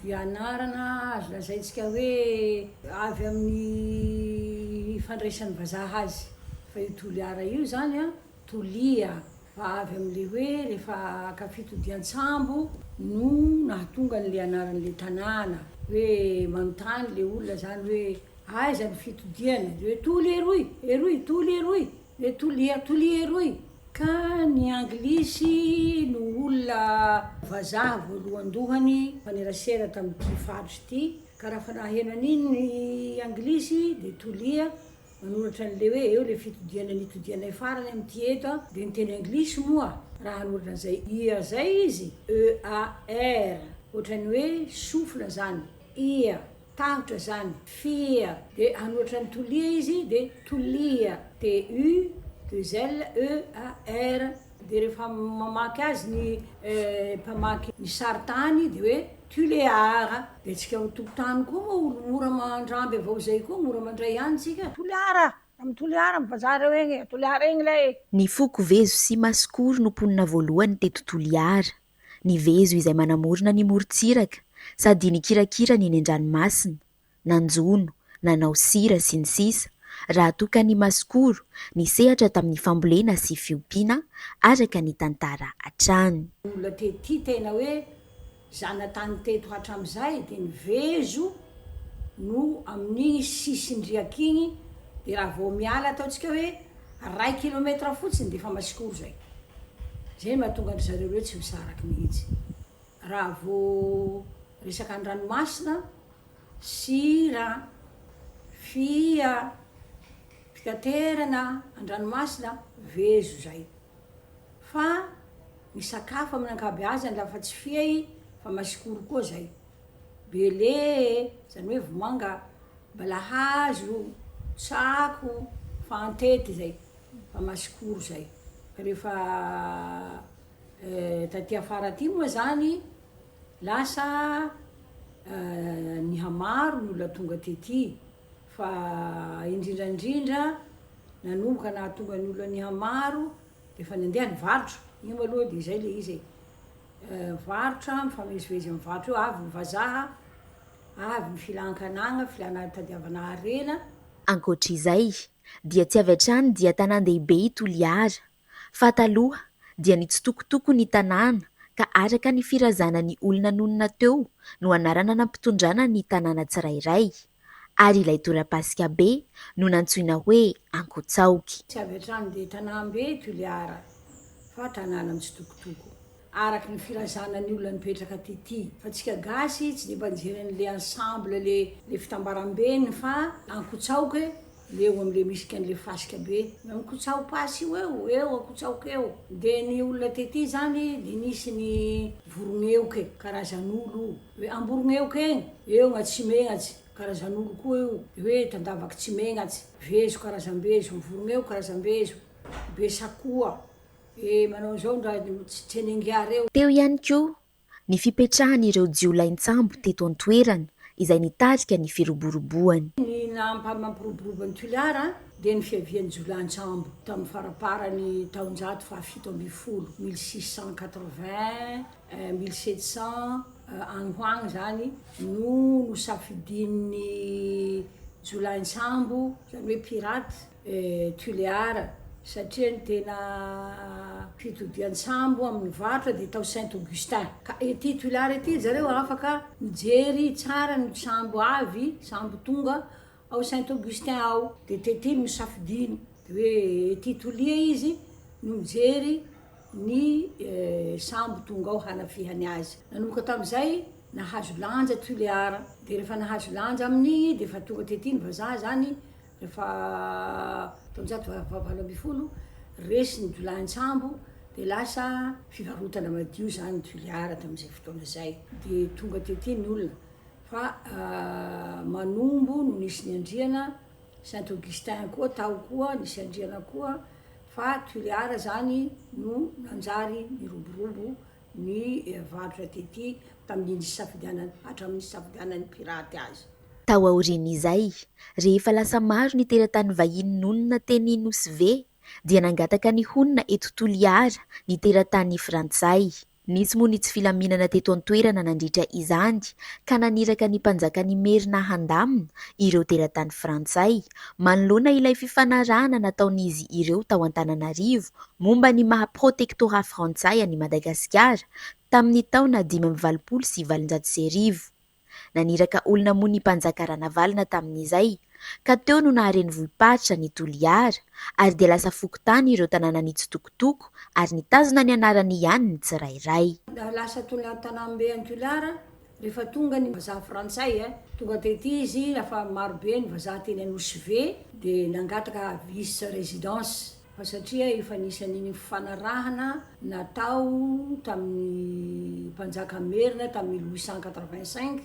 dia anarana azo lazaintsika hoe avy amin'ny fandraisan'ny vazaha azy fa io toliara io zany tolia fa avy amin'le hoe rehefa ka fitodian-tsambo no nahatonga n'le anaran'le tanàna hoe manontany le olona zany hoe aiza ny fitodiana de hoe toly eroy toly eroy de tolia eroy. Ka ny anglisy no olona vazaha voalohan-dohany fanerasera tamin'ity faritra ity ka raha fa naheno an'iny ny anglisy de tolia manoratra n'le hoe eo le fitodiana nitodianay farany amin'ity eto de ny teny anglisy moa raha hanoratra an'izay ia zay izy EAR ohatrany hoe sofina zany ia tahotra zany fia de hanoratra ny tolia izy de tolia TULEAR de rehefa mamaky azy ny mpamaky ny saritany de hoe tuleara de tsika ho tokotany koa olo mora mandramby avao zay koa mora mandray any tsika toliara amin'ny toliara mivazara eo egny toliara egny lay. Ny foko vezo sy masikoro no mponina voalohany teto toliara. Ny vezo izay manamorona ny morontsiraka sady ny kirakira ny eny an-dranomasina nanjono nanao sira sy ny sisa. Raha toka ny masikoro ny sehatra tamin'ny fambolena sy fiompiana araka ny tantara hatrany. Olona tety tena hoe zanatany teto hatramin'izay de ny vezo no amin'ny sisindriaka igny de raha vao miala ataontsika hoe 1 kilometra fotsiny de fa masikoro zay. Zay mahatonga andry zareo hoe tsy misaraky mihitsy. Raha vao resaka an-dranomasina sira fia fitaterana an-dranomasina vezo zay. Fa ny sakafo amin'ny ankabeazany lafa tsy fia fa masikoro koa zay. Bele zany hoe vomanga, balahazo, tsako, fantety zay fa masikoro zay. Rehefa taty afara aty moa zany lasa ny hamaro ny olona tonga tety fa indrindrandrindra nanomboka nahatonga ny olona ny hamaro de fa nandeha ny varotra igny maloha de zay le izy varotra mifamezivezy amin'ny varotra eo avy ny vazaha avy ny filankanagna filanatadiavana harena. Ankoatr'izay dia tsy avy hatrany dia tanan-dehibe i Toliara fa taloha dia nitsitokotoko ny tanàna ka araka ny firazana ny olona nonina teo no anarana nampitondrana ny tanàna tsirairay ary ilay tora-pasika be no nantsoina hoe Ankotsaoky. Tsy avy hatrany de tanàmbe Toliara fa tanàna mitsitokotoko araky ny firazana ny olona nipetraka tety fa tsika gasy tsy de mba nijeren'le ensemble le fitambaram-beny fa Ankotsaoky leo am'le misy kan'le fasika be Ankotsao pasy eo Ankotsaoky eo de ny olona tety zany de nisy ny vorogneoky karazan'olo hoe amborogneoky egny eo gn'atsimegnatsy karazan'olo koa eo de hoe tandavaky tsy megnatsy vezo karazam-bezo mivorogneoky karazam-bezo be sakoa manao zao ndra tsy tsenengiary eo. Teo ihany koa ny fipetrahan'ireo jiolain-tsambo teto an-toerana izay nitarika ny firoboroboany. Ny mampiroborobo ny Toliara de ny fiavian'ny jiolain-tsambo tamin'ny faraparany taonjato fahafito amby folo 1680 1700 agny ho agny zany no nosafidin'ny jiolain-tsambo zany hoe pirate Toliara satria ny tena fitodian-tsambo amin'ny varotra de tao Saint-Augustin ka ety Toliara ety zareo afaka mijery tsara ny sambo avy sambo tonga ao Saint-Augustin ao de tety misafidiny de hoe ety Tolia izy no mijery ny sambo tonga ao hanafihany azy. Nanomboka tam'izay nahazo lanja Toliara de rehefa nahazo lanja amin'igny de fa tonga tety ny vazaha zany rehefa taonjato valo amby folo resy ny jiolain-tsambo de lasa fivarotana madio zany Toliara tam'izay fotoana zay de tonga tety ny olona fa manombo no nisy ny andriana Saint-Augustin koa tao koa nisy andriana koa fa Toliara zany no nanjary niroborobo ny varotra tety tamin'indry safidianany hatramin'ny safidianany piraty azy. Tao aorian'izay, rehefa lasa maro ny teratany vahinin'olona teny Nosve dia nangataka ny honina eto Toliara ny teratany Frantsay. Nisy moa ny tsy filaminana teto an-toerana nandritra izany ka naniraka ny mpanjakany Merina handamina ireo teratany Frantsay manoloana ilay fifanarahana nataon'izy ireo tao Antananarivo momba ny maha protektorat Frantsay any Madagasikara tamin'ny taona 1929. Naniraka olona moa ny mpanjaka Ranavalona tamin'izay ka teo no nahareny vohiparitra ny Toliara ary dia lasa fokotany ireo tanàna nitsitokotoko ary nitazona ny anarany ihany ny tsirairay. Lasa tolona tanàmbe any Toliara rehefa tonga ny vazaha Frantsay tonga tety izy lafa marobe ny vazaha teny Anosve dia nangataka vice résidence fa satria efa nisy an'iny fifanarahana natao tamin'ny mpanjaka Merina tamin'ny 1885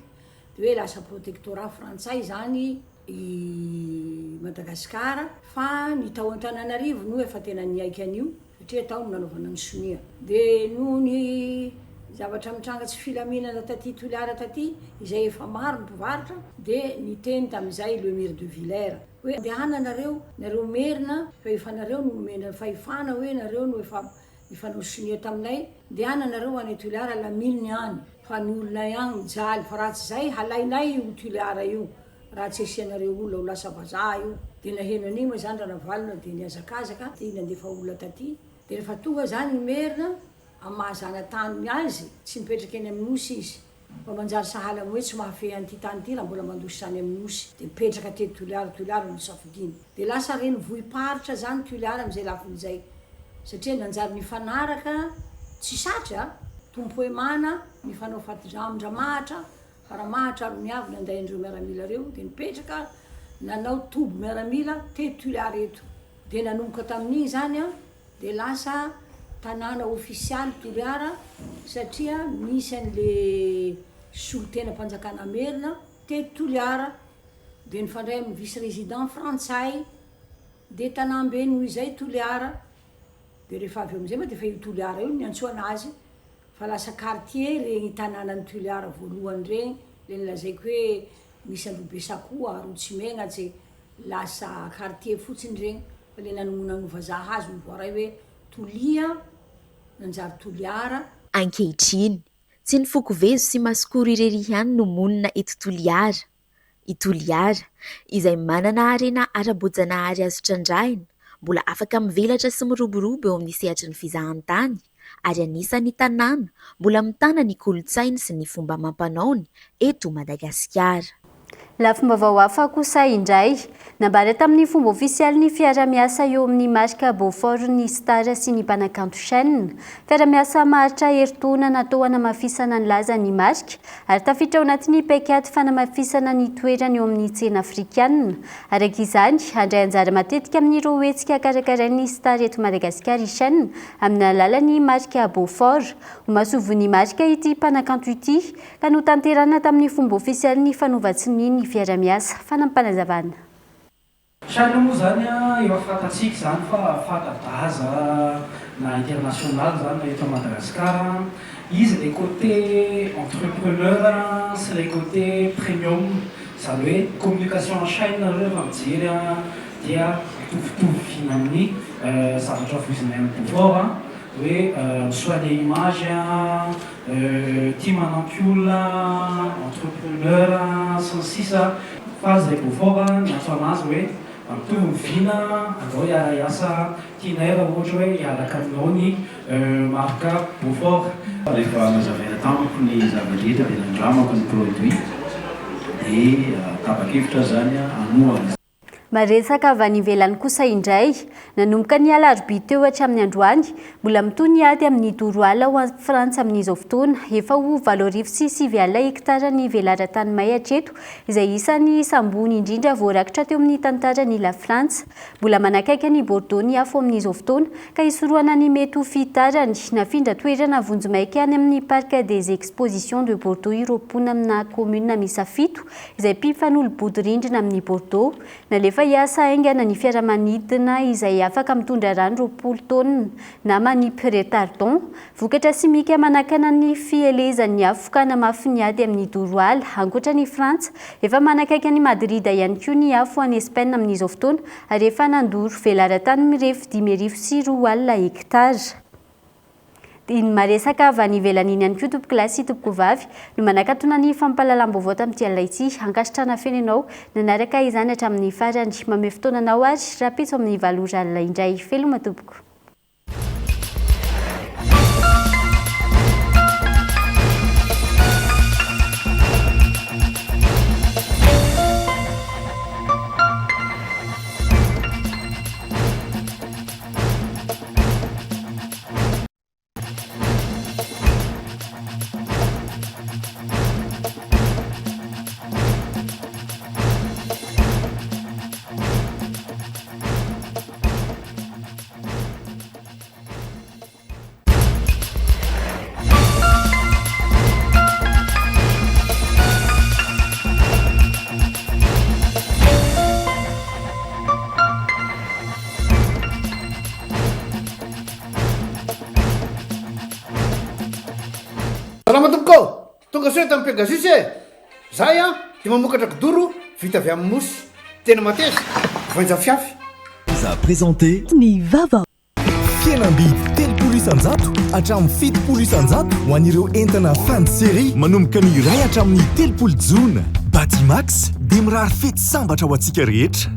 dia hoe lasa protectorat Frantsay zany i Madagasikara fa ny tao Antananarivo no efa tena niaiky an'io satria tao no nanaovana ny sonia dia noho ny zavatra mitranga tsy filaminana taty Toliara taty izay efa maro ny mpivarotra dia niteny tamin'izay le Mire de Villers hoe andehana nareo Merina fa efa nareo no nomena fahefana hoe nareo no efa nifanao sonia taminay andehana nareo any Toliara la miliny any fa ny olona ihany mijaly fa raha tsy zay halainay io Toliara io raha tsy asianareo olona ho lasa vazaha io dia naheno an'iny moa zany Ranavalona dia niazakazaka dia nandefa olona taty dia rehefa tonga zany ny Merina amahazana tany azy tsy mipetraka eny amin'ny Nosy izy fa manjary sahala hoe tsy mahafehy an'ity tany ity raha mbola mandosy zany amin'ny Nosy dia mipetraka tety Toliara no safidiny dia lasa reny vohiparitra zany Toliara am'izay lafin'izay satria nanjary nifanaraka tsy satra tompo emana nifanao fatindramindramahatra faramahatra ary miavy nandaindreo miaramila reo dia nipetraka nanao tobo miaramila tety Toliara eto dia nanomboka tamin'iny zany dia lasa tanàna ofisialy Toliara satria misy an'le solotena mpanjakana Merina tety Toliara dia nifandray amin'ny vice résident Frantsay dia tanàmbe noho izay Toliara dia rehefa avy amin'izay moa dia efa io Toliara io ny antsoana azy fa lasa quartier regny tanànan'ny Toliara voalohany regny le nilazaiko hoe misy Androbesakoa Arotsimegna tsy lasa quartier fotsiny regny fa le nanomana vazaha azy mivoaray hoe Tolia nanjary Toliara. Ankehitriny tsy nifokovezo sy masikoro irery ihany no monina eto Toliara. I Toliara izay manana harena ara-boajanahary azo trandrahina mbola afaka mivelatra sy miroborobo eo amin'ny sehatry ny fizahantany ary anisan'ny tanàna mbola mitana ny kolontsainy sy ny fomba mampanaony eto Madagasikara. Lafim-baovao hafa kosa indray nambara tamin'ny fomba ofisialy ny fiara-miasa eo amin'ny marika Beaufort ny Star sy ny mpanakanto Chaîne. Fiara-miasa maharitra herintaona natao hanamafisana ny laza ny marika ary tafiditra ao anatin'ny paikady fanamafisana ny toerany eo amin'ny tsena afrikanina. Araka izany, handray anjara matetika amin'ireo hetsika karakarain'ny Star eto Madagasikara Chaîne amin'ny alalan'ny marika Beaufort. Mahasovo ny marika ity mpanakanto ity ka notanterana tamin'ny fomba ofisialy ny fanovatsiny ny fiara-miasa fanampanazavana. Chaîne moa zany eo afantatsika zany fa fanta-daza na international zany eto Madagasikara. Izy le côté entrepreneur sy le côté premium zany hoe communication en chaîne rehefa mijery dia mitovitovy amin'ny zavatra voizina amin'ny Beaufort hoe soigner image tia manampy olona entrepreneur sy ny sisa fa zay Beaufort ny antso anazy hoe mitovy mivina andao hiara hiasa tianay raha ohatra hoe hiaraka aminao ny marika Beaufort. Rehefa nazavaina tamiko ny zava-drehetra dia nandramako ny produit dia tapa-kevitra zany anohana. Maresaka avy any ivelany kosa indray nanomboka ny alarobia teo hatramin'ny androany mbola mitoy ny ady amin'ny doro ala ho any Frantsa amin'izao fotoana efa ho 8,9 hektara ny velaran-tany may hatreto izay isan'ny sambony indrindra voarakitra teo amin'ny tantarany la Frantsa. Mbola manakaiky ny Bordeaux ny afo amin'izao fotoana ka isoroana ny mety ho fitarany nafindra toerana vonjimaiky any amin'ny parc des expositions de Bordeaux iropona amina commune misa 7 izay mpifanolo-body rindrina amin'ny Bordeaux nalefa efa hiasa aingana ny fiaramanidina izay afaka mitondra rano 20 taonina na manipy retardon vokatra simika manakana ny fielezan'ny afoka na mafy ny ady amin'ny doroala ankoatra ny frantsa efa manakaiky ny madrida ihany koa ny afo any espaina amin'izao fotoana ary efa nandoro velaran-tany mirefy 5.4 alina hektara. Iny maresaka avy any ivelan'iny ihany koa tompoko lasy tompoko vavy no manakatona ny fampahalalam-baovao tamin'ity alina ity hankasitrana fenenao nanaraka izany hatramin'ny farany mame fotoananao ary rapitso amin'ny 7 ora alina indray feloma tompoko. Ramatopoko, tonga soe tamin'ny Pegasus e. Zahay dia mamokatra kidoro vita avy amin'ny mosy. Tena mateza, voanja fiafy. Za présenté ny vava. Fihenam-bidy 30 isan-jato hatramin'ny 70 isan-jato ho an'ireo entana fin de série manomboka ny iray hatramin'ny 30 jona. Batimax dia mirary fety sambatra ho antsika rehetra.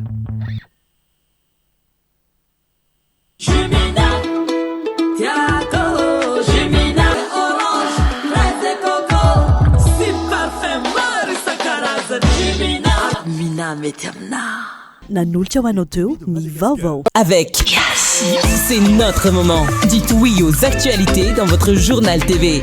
Nanolotra ho anao teo ny vaovao. Avec Yes, c'est notre moment. Dites oui aux actualités dans votre journal TV.